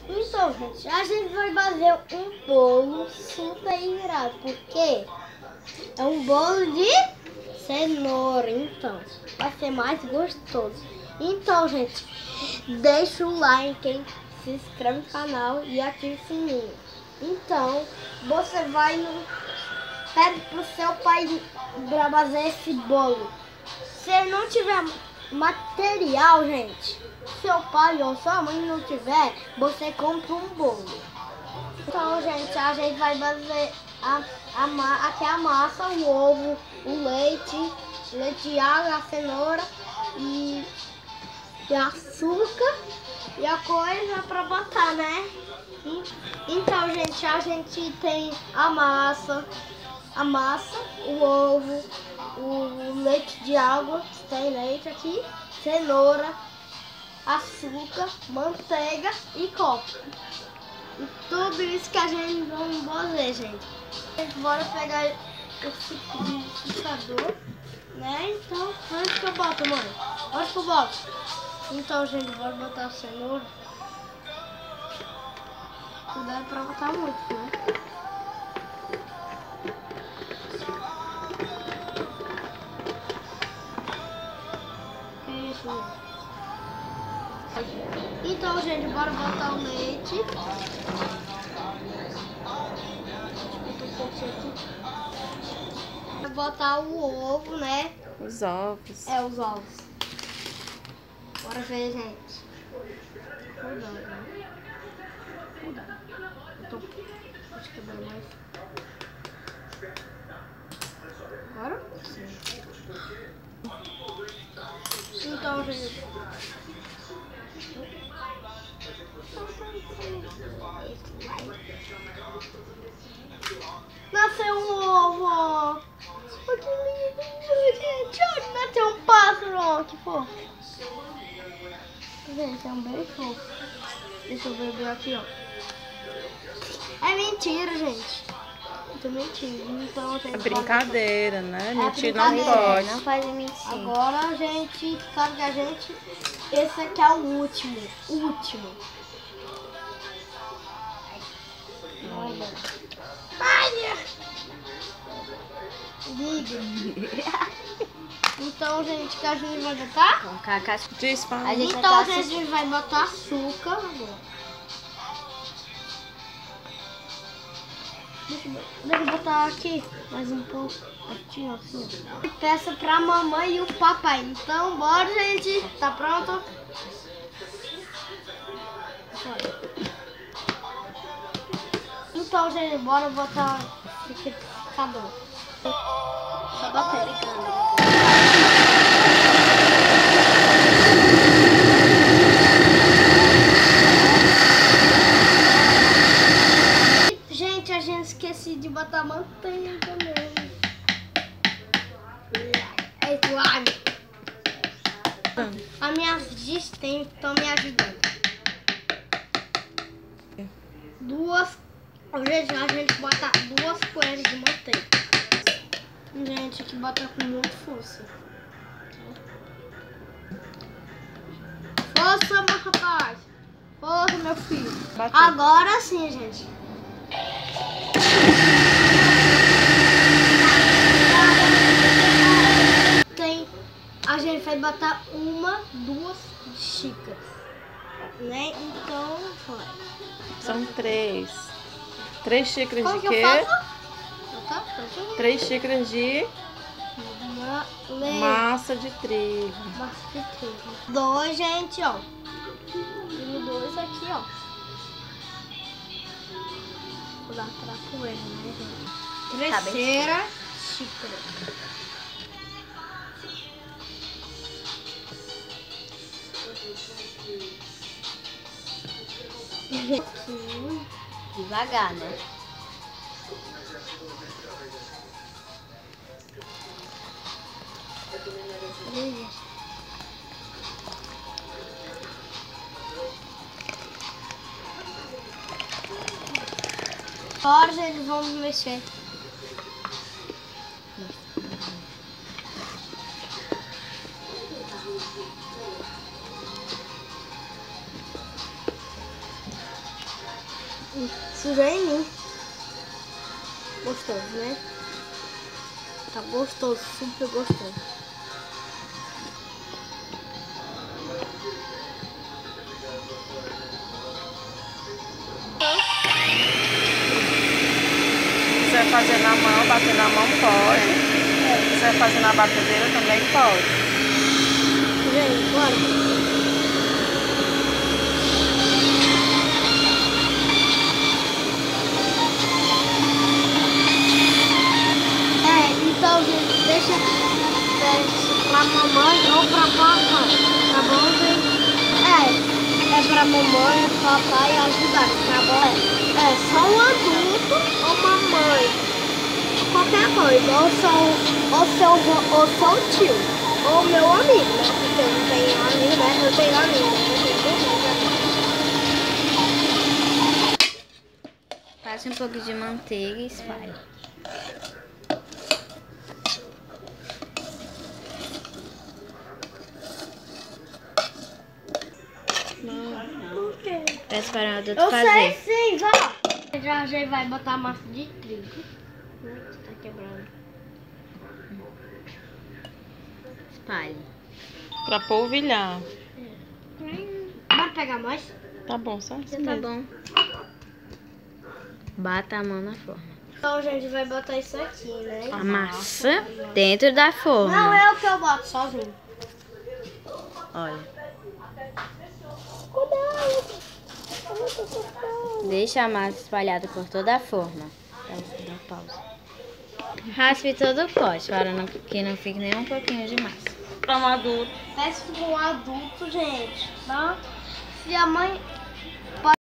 Então, gente, a gente vai fazer um bolo super irado, porque é um bolo de cenoura, então vai ser mais gostoso. Então, gente, deixa o like, se inscreve no canal e ativa o sininho. Então, você vai pede pro seu pai para fazer esse bolo. Se não tiver material, gente, seu pai ou sua mãe não tiver, você compra um bolo. Então, gente, a gente vai fazer aqui a massa, o ovo, o leite de água, a cenoura e açúcar e a coisa para botar, né? Então, gente, a gente tem a massa, o ovo, o leite de água, tem leite aqui, cenoura, açúcar, manteiga e coco. E tudo isso que a gente vai fazer, gente. Bora pegar esse liquidificador, né? Então, onde que eu boto, mãe? Onde que eu boto? Então, gente, bora botar a cenoura. Cuidado pra botar muito, né? Isso. Então, gente, bora botar o leite. Vai botar o ovo, né? Os ovos. É, os ovos. Bora ver, gente. Cuidado, né? Cuidado. Acho que vai mais. Agora? Sim. Então, gente. Nasceu um ovo. Oh, que lindo, gente. Olha, nasceu um pássaro. Ó, que fofo. Gente, é um bem fofo. Deixa eu ver aqui, ó. É mentira, gente. É mentira. Então, É brincadeira, né? Mentir brincadeira. não pode. Não faz mentir. Agora, gente, sabe que a gente... Esse aqui é o último. Olha. Ai! Então, gente, que a gente vai botar? Com cacas. Dispara. A gente vai Então, tá a gente vai botar açúcar agora. Deixa eu botar aqui mais um pouco. Aqui, assim. Peça pra mamãe e o papai. Então, bora, gente. Tá pronto? Então, gente, bora botar o liquidificador. Só bater. Gente, a gente esqueci de botar manteiga também. É claro. A minha assistente estão me ajudando. Gente, a gente bota 2 colheres de manteiga. Gente, aqui bota com muita força. Força, meu rapaz. Força, meu filho. Bateu. Agora sim, gente. A gente vai botar 1, 2 xícaras, né? Então, vai. São 3. 3 xícaras Como de que quê? eu faço? 3 xícaras de massa de trigo. Massa de trigo. 2, gente, ó. E 2 aqui, ó. Vou dar pra poeira, né, gente? Terceira xícara. Devagar, né? Agora, gente, vamos mexer. Sujou em mim. Gostoso, né? Tá gostoso, super gostoso. Se você vai fazer na mão, bater na mão, pode. Se você vai fazer na batedeira, também pode. Gente, bora. Então, gente, deixa pra mamãe ou pra papai, tá bom, gente? É pra mamãe, papai ajudar, tá bom? É só um adulto ou mamãe, qualquer coisa, ou seu tio, ou meu amigo, né? Porque eu não tenho amigo, né? Eu tenho amigo, né? Passe um pouco de manteiga e espalhe. Peço para o adulto fazer. Eu sei sim, vó. Já vai botar a massa de trigo. Tá quebrando. Espalhe. Pra polvilhar. Bora pegar mais? Tá bom, só assim Tá mesmo. bom. Bata a mão na forma. Então a gente vai botar isso aqui, né? A massa dentro da forma. Não, é o que eu boto sozinho. Olha. Deixa a massa espalhada por toda a forma. Dá pausa. Raspe todo o pote para que não fique nem um pouquinho de massa. Pra um adulto. Peço para um adulto, gente. Tá? Se a mãe